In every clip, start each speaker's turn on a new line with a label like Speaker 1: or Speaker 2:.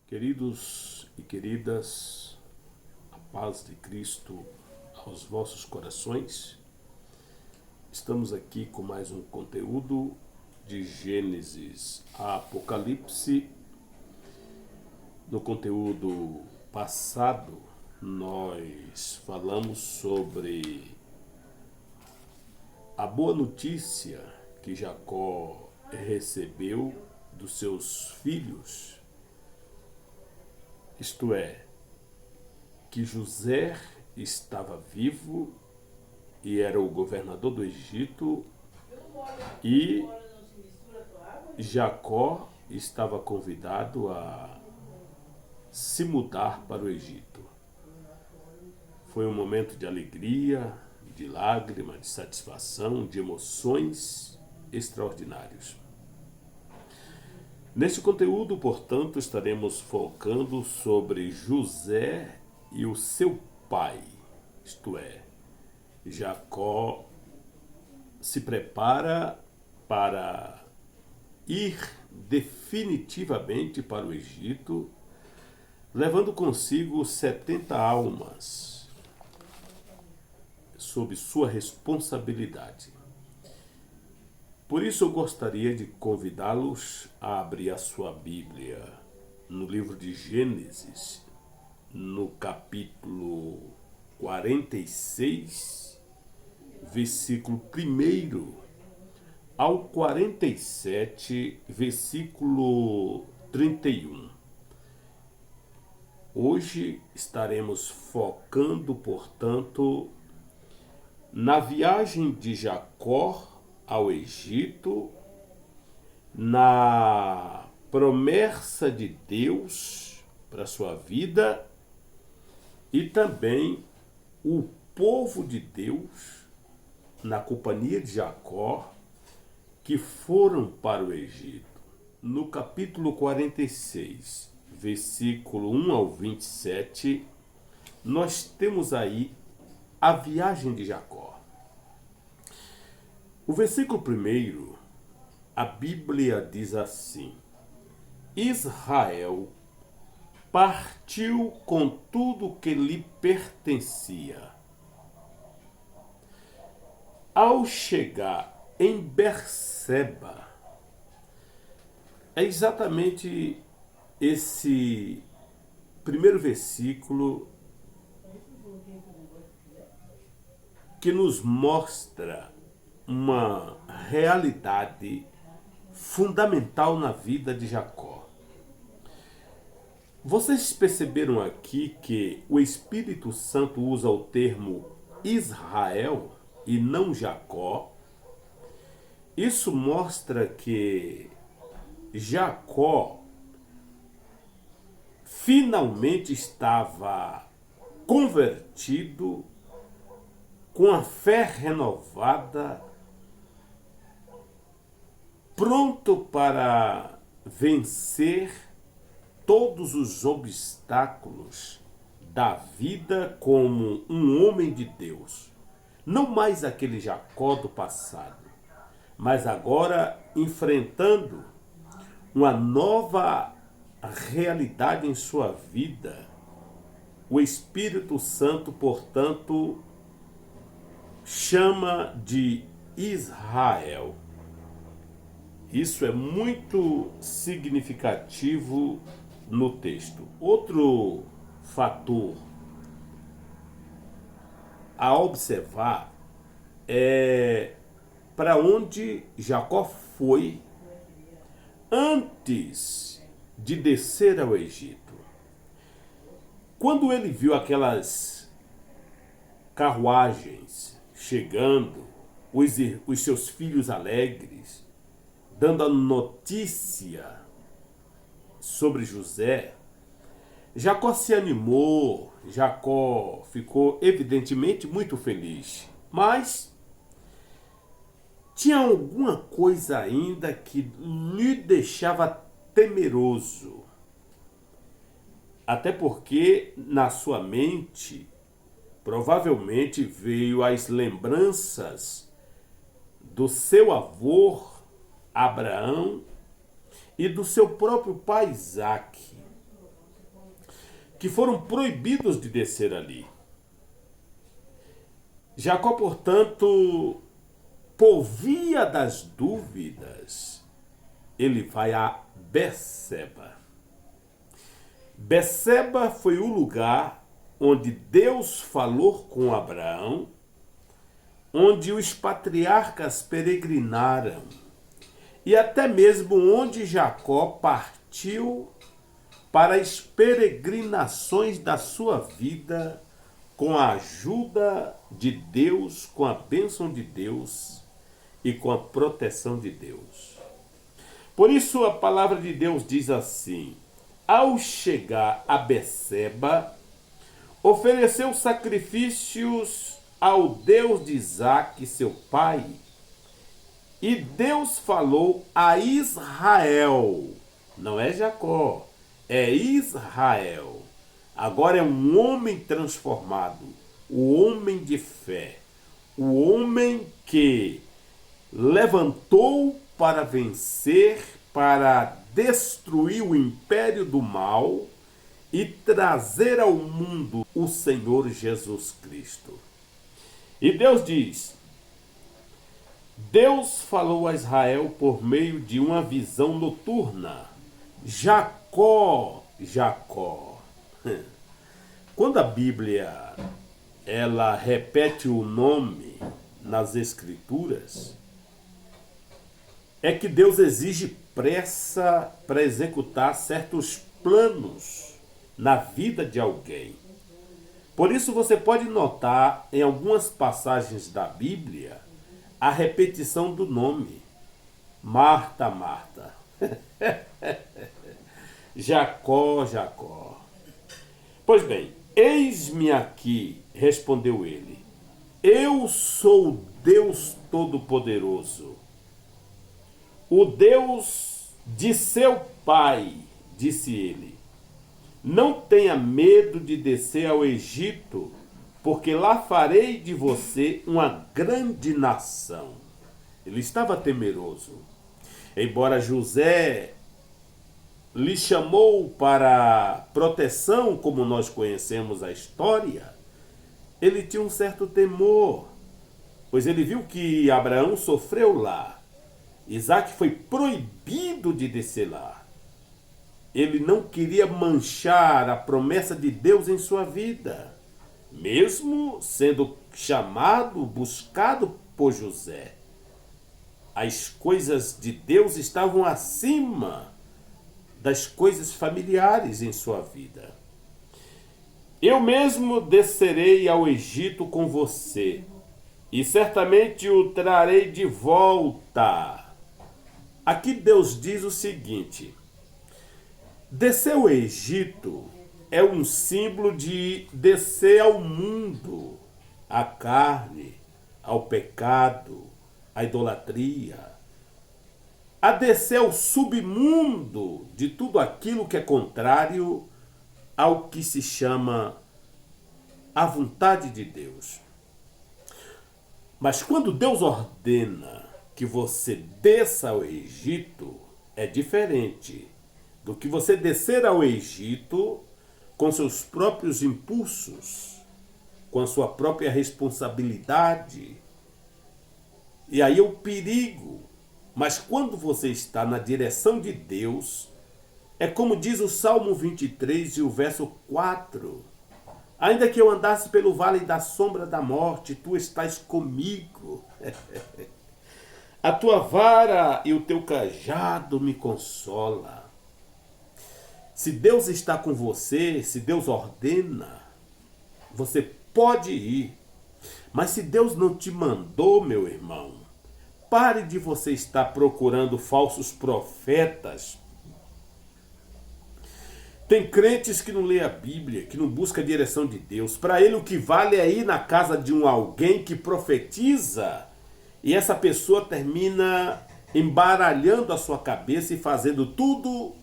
Speaker 1: Queridos e queridas, a paz de Cristo aos vossos corações. Estamos aqui com mais um conteúdo de Gênesis a Apocalipse. No conteúdo passado, nós falamos sobre a boa notícia que Jacó recebeu dos seus filhos, isto é, que José estava vivo e era o governador do Egito, e Jacó estava convidado a se mudar para o Egito. Foi um momento de alegria, de lágrima, de satisfação, de emoções extraordinários. Neste conteúdo, portanto, estaremos focando sobre José e o seu pai, isto é, Jacó se prepara para ir definitivamente para o Egito, levando consigo 70 almas sob sua responsabilidade. Por isso eu gostaria de convidá-los a abrir a sua Bíblia no livro de Gênesis, no capítulo 46, versículo 1 ao 47, versículo 31. Hoje estaremos focando, portanto, na viagem de Jacó ao Egito, na promessa de Deus para a sua vida e também o povo de Deus, na companhia de Jacó, que foram para o Egito. No capítulo 46, versículo 1 ao 27, nós temos aí a viagem de Jacó. O versículo 1, a Bíblia diz assim: Israel partiu com tudo que lhe pertencia. Ao chegar em Berseba, é exatamente esse primeiro versículo que nos mostra uma realidade fundamental na vida de Jacó. Vocês perceberam aqui que o Espírito Santo usa o termo Israel e não Jacó? Isso mostra que Jacó finalmente estava convertido, com a fé renovada, pronto para vencer todos os obstáculos da vida como um homem de Deus. Não mais aquele Jacó do passado, mas agora enfrentando uma nova realidade em sua vida. O Espírito Santo, portanto, chama de Israel. Isso é muito significativo no texto. Outro fator a observar é para onde Jacó foi antes de descer ao Egito. Quando ele viu aquelas carruagens chegando, os seus filhos alegres, dando a notícia sobre José, Jacó se animou, Jacó ficou evidentemente muito feliz, mas tinha alguma coisa ainda que lhe deixava temeroso. Até porque na sua mente provavelmente veio as lembranças do seu avô Abraão e do seu próprio pai Isaque. que foram proibidos de descer ali. Jacó, portanto, por via das dúvidas, ele vai a Berseba. Berseba foi o lugar onde Deus falou com Abraão, onde os patriarcas peregrinaram e até mesmo onde Jacó partiu para as peregrinações da sua vida com a ajuda de Deus, com a bênção de Deus e com a proteção de Deus. Por isso a palavra de Deus diz assim: ao chegar a Berseba, ofereceu sacrifícios ao Deus de Isaque, seu pai. E Deus falou a Israel, não é Jacó, é Israel. Agora é um homem transformado, o homem de fé, o homem que levantou para vencer, para destruir o império do mal e trazer ao mundo o Senhor Jesus Cristo. E Deus diz: Deus falou a Israel por meio de uma visão noturna. Jacó, Jacó. Quando a Bíblia ela repete o nome nas Escrituras, é que Deus exige pressa para executar certos planos na vida de alguém. Por isso você pode notar em algumas passagens da Bíblia a repetição do nome. Marta, Marta. Jacó, Jacó. Pois bem, eis-me aqui, respondeu ele. Eu sou o Deus Todo-Poderoso, o Deus de seu pai, disse ele. Não tenha medo de descer ao Egito, porque lá farei de você uma grande nação. Ele estava temeroso. Embora José lhe chamou para proteção, como nós conhecemos a história, ele tinha um certo temor, pois ele viu que Abraão sofreu lá. Isaac foi proibido de descer lá. Ele não queria manchar a promessa de Deus em sua vida, mesmo sendo chamado, buscado por José. As coisas de Deus estavam acima das coisas familiares em sua vida. Eu mesmo descerei ao Egito com você, e certamente o trarei de volta. Aqui Deus diz o seguinte: descer ao Egito é um símbolo de descer ao mundo, à carne, ao pecado, à idolatria, a descer ao submundo de tudo aquilo que é contrário ao que se chama a vontade de Deus. Mas quando Deus ordena que você desça ao Egito, é diferente do que você descer ao Egito com seus próprios impulsos, com a sua própria responsabilidade. E aí é o perigo. Mas quando você está na direção de Deus, é como diz o Salmo 23 e o verso 4. Ainda que eu andasse pelo vale da sombra da morte, tu estás comigo. A tua vara e o teu cajado me consola. Se Deus está com você, se Deus ordena, você pode ir. Mas se Deus não te mandou, meu irmão, pare de você estar procurando falsos profetas. Tem crentes que não lê a Bíblia, que não busca a direção de Deus. Para ele o que vale é ir na casa de alguém que profetiza, e essa pessoa termina embaralhando a sua cabeça e fazendo tudo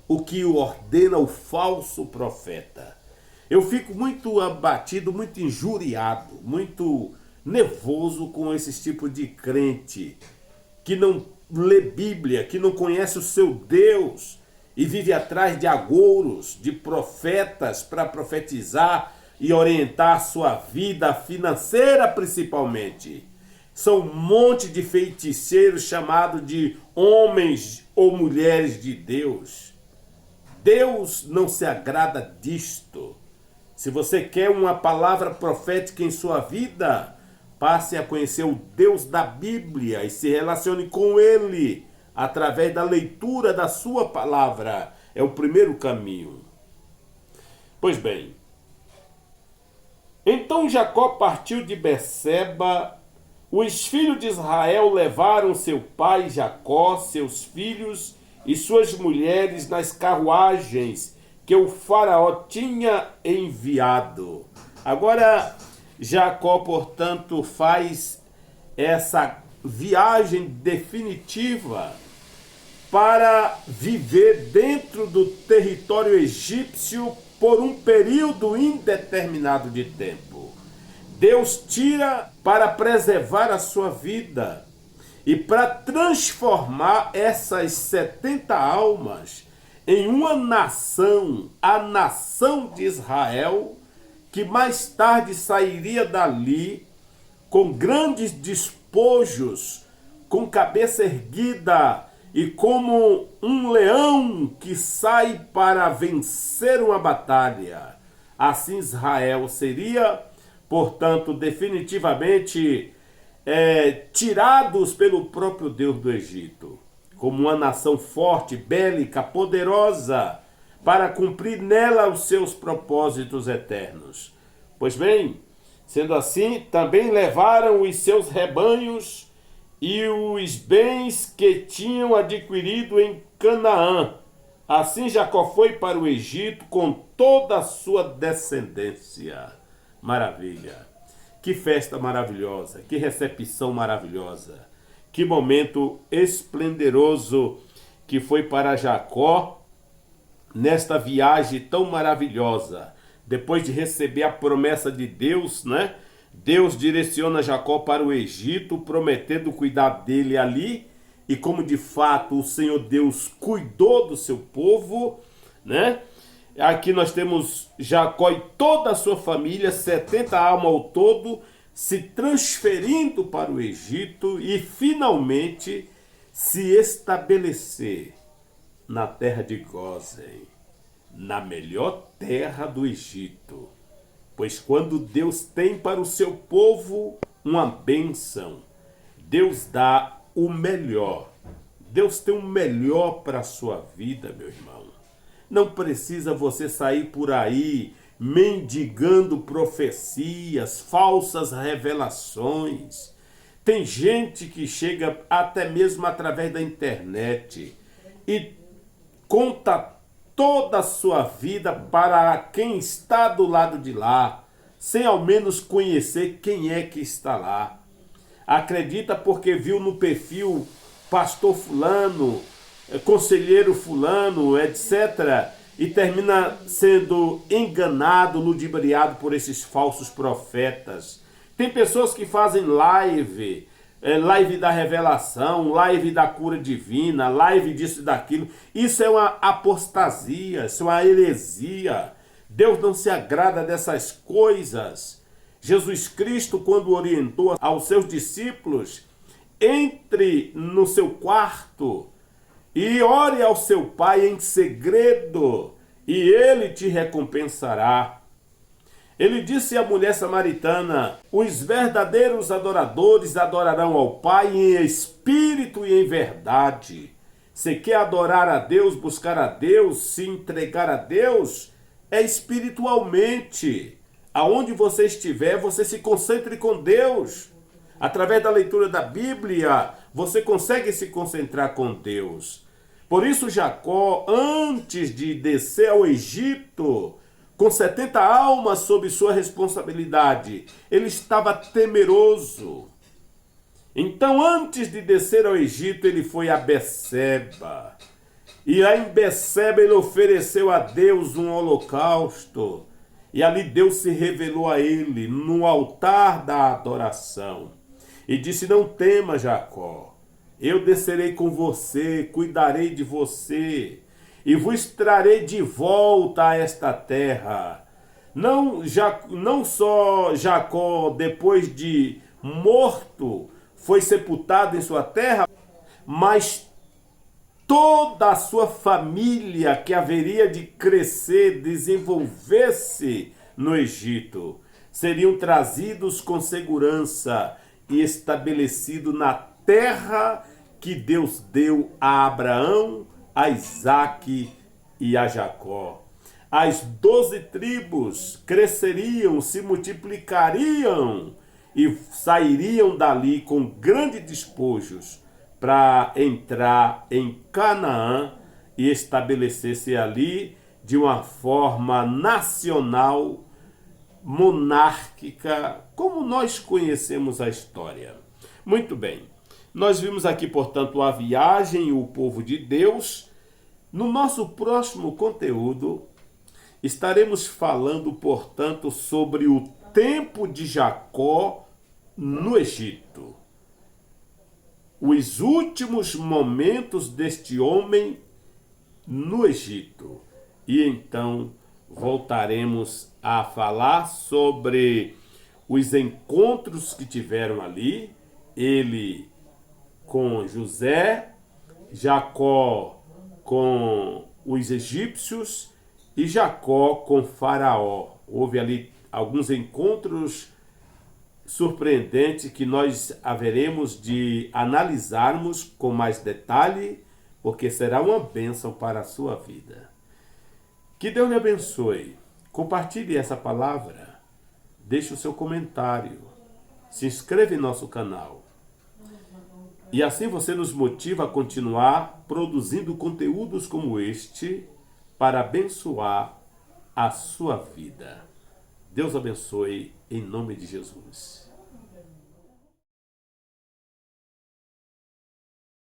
Speaker 1: o que ordena o falso profeta. Eu fico muito abatido, muito injuriado, muito nervoso com esse tipo de crente que não lê Bíblia, que não conhece o seu Deus e vive atrás de agouros, de profetas para profetizar e orientar a sua vida financeira principalmente. São um monte de feiticeiros chamados de homens ou mulheres de Deus. Deus não se agrada disto. Se você quer uma palavra profética em sua vida, passe a conhecer o Deus da Bíblia e se relacione com Ele através da leitura da sua palavra. É o primeiro caminho. Pois bem, então Jacó partiu de Berseba. Os filhos de Israel levaram seu pai Jacó, seus filhos e suas mulheres nas carruagens que o faraó tinha enviado. Agora, Jacó, portanto, faz essa viagem definitiva para viver dentro do território egípcio por um período indeterminado de tempo. Deus tira para preservar a sua vida e para transformar essas 70 almas em uma nação, a nação de Israel, que mais tarde sairia dali com grandes despojos, com cabeça erguida e como um leão que sai para vencer uma batalha. Assim Israel seria, portanto, definitivamente tirados pelo próprio Deus do Egito, como uma nação forte, bélica, poderosa, para cumprir nela os seus propósitos eternos. Pois bem, sendo assim, também levaram os seus rebanhos e os bens que tinham adquirido em Canaã. Assim Jacó foi para o Egito com toda a sua descendência. Maravilha! Que festa maravilhosa, que recepção maravilhosa, que momento esplendoroso que foi para Jacó nesta viagem tão maravilhosa. Depois de receber a promessa de Deus, né? Deus direciona Jacó para o Egito, prometendo cuidar dele ali. E como de fato o Senhor Deus cuidou do seu povo, né? Aqui nós temos Jacó e toda a sua família, 70 almas ao todo, se transferindo para o Egito e finalmente se estabelecer na terra de Gósen, na melhor terra do Egito. Pois quando Deus tem para o seu povo uma bênção, Deus dá o melhor. Deus tem o melhor para a sua vida, meu irmão. Não precisa você sair por aí mendigando profecias, falsas revelações. Tem gente que chega até mesmo através da internet e conta toda a sua vida para quem está do lado de lá, sem ao menos conhecer quem é que está lá. Acredita porque viu no perfil pastor fulano, conselheiro fulano, etc., e termina sendo enganado, ludibriado por esses falsos profetas. Tem pessoas que fazem live da revelação, live da cura divina, live disso e daquilo. Isso é uma apostasia, isso é uma heresia. Deus não se agrada dessas coisas. Jesus Cristo, quando orientou aos seus discípulos, entre no seu quarto e ore ao seu Pai em segredo, e ele te recompensará. Ele disse à mulher samaritana: os verdadeiros adoradores adorarão ao Pai em espírito e em verdade. Se quer adorar a Deus, buscar a Deus, se entregar a Deus, é espiritualmente. Aonde você estiver, você se concentre com Deus. Através da leitura da Bíblia, você consegue se concentrar com Deus. Por isso Jacó, antes de descer ao Egito, com 70 almas sob sua responsabilidade, ele estava temeroso. Então, antes de descer ao Egito, ele foi a Berseba. E lá em Berseba ele ofereceu a Deus um holocausto. E ali Deus se revelou a ele no altar da adoração. E disse: não tema, Jacó, eu descerei com você, cuidarei de você. e vos trarei de volta a esta terra. Não só Jacó, depois de morto, foi sepultado em sua terra, mas toda a sua família que haveria de crescer, desenvolver-se no Egito, seriam trazidos com segurança e estabelecidos na terra que Deus deu a Abraão, a Isaque e a Jacó. As 12 tribos cresceriam, se multiplicariam e sairiam dali com grandes despojos para entrar em Canaã e estabelecer-se ali de uma forma nacional, monárquica, como nós conhecemos a história. Muito bem, nós vimos aqui, portanto, a viagem e o povo de Deus. No nosso próximo conteúdo, estaremos falando, portanto, sobre o tempo de Jacó no Egito. Os últimos momentos deste homem no Egito. E então voltaremos a falar sobre os encontros que tiveram ali, ele com José, Jacó com os egípcios e Jacó com Faraó. Houve ali alguns encontros surpreendente que nós haveremos de analisarmos com mais detalhe, porque será uma bênção para a sua vida. Que Deus lhe abençoe. Compartilhe essa palavra, deixe o seu comentário, se inscreva em nosso canal. E assim você nos motiva a continuar produzindo conteúdos como este para abençoar a sua vida. Deus abençoe em nome de Jesus.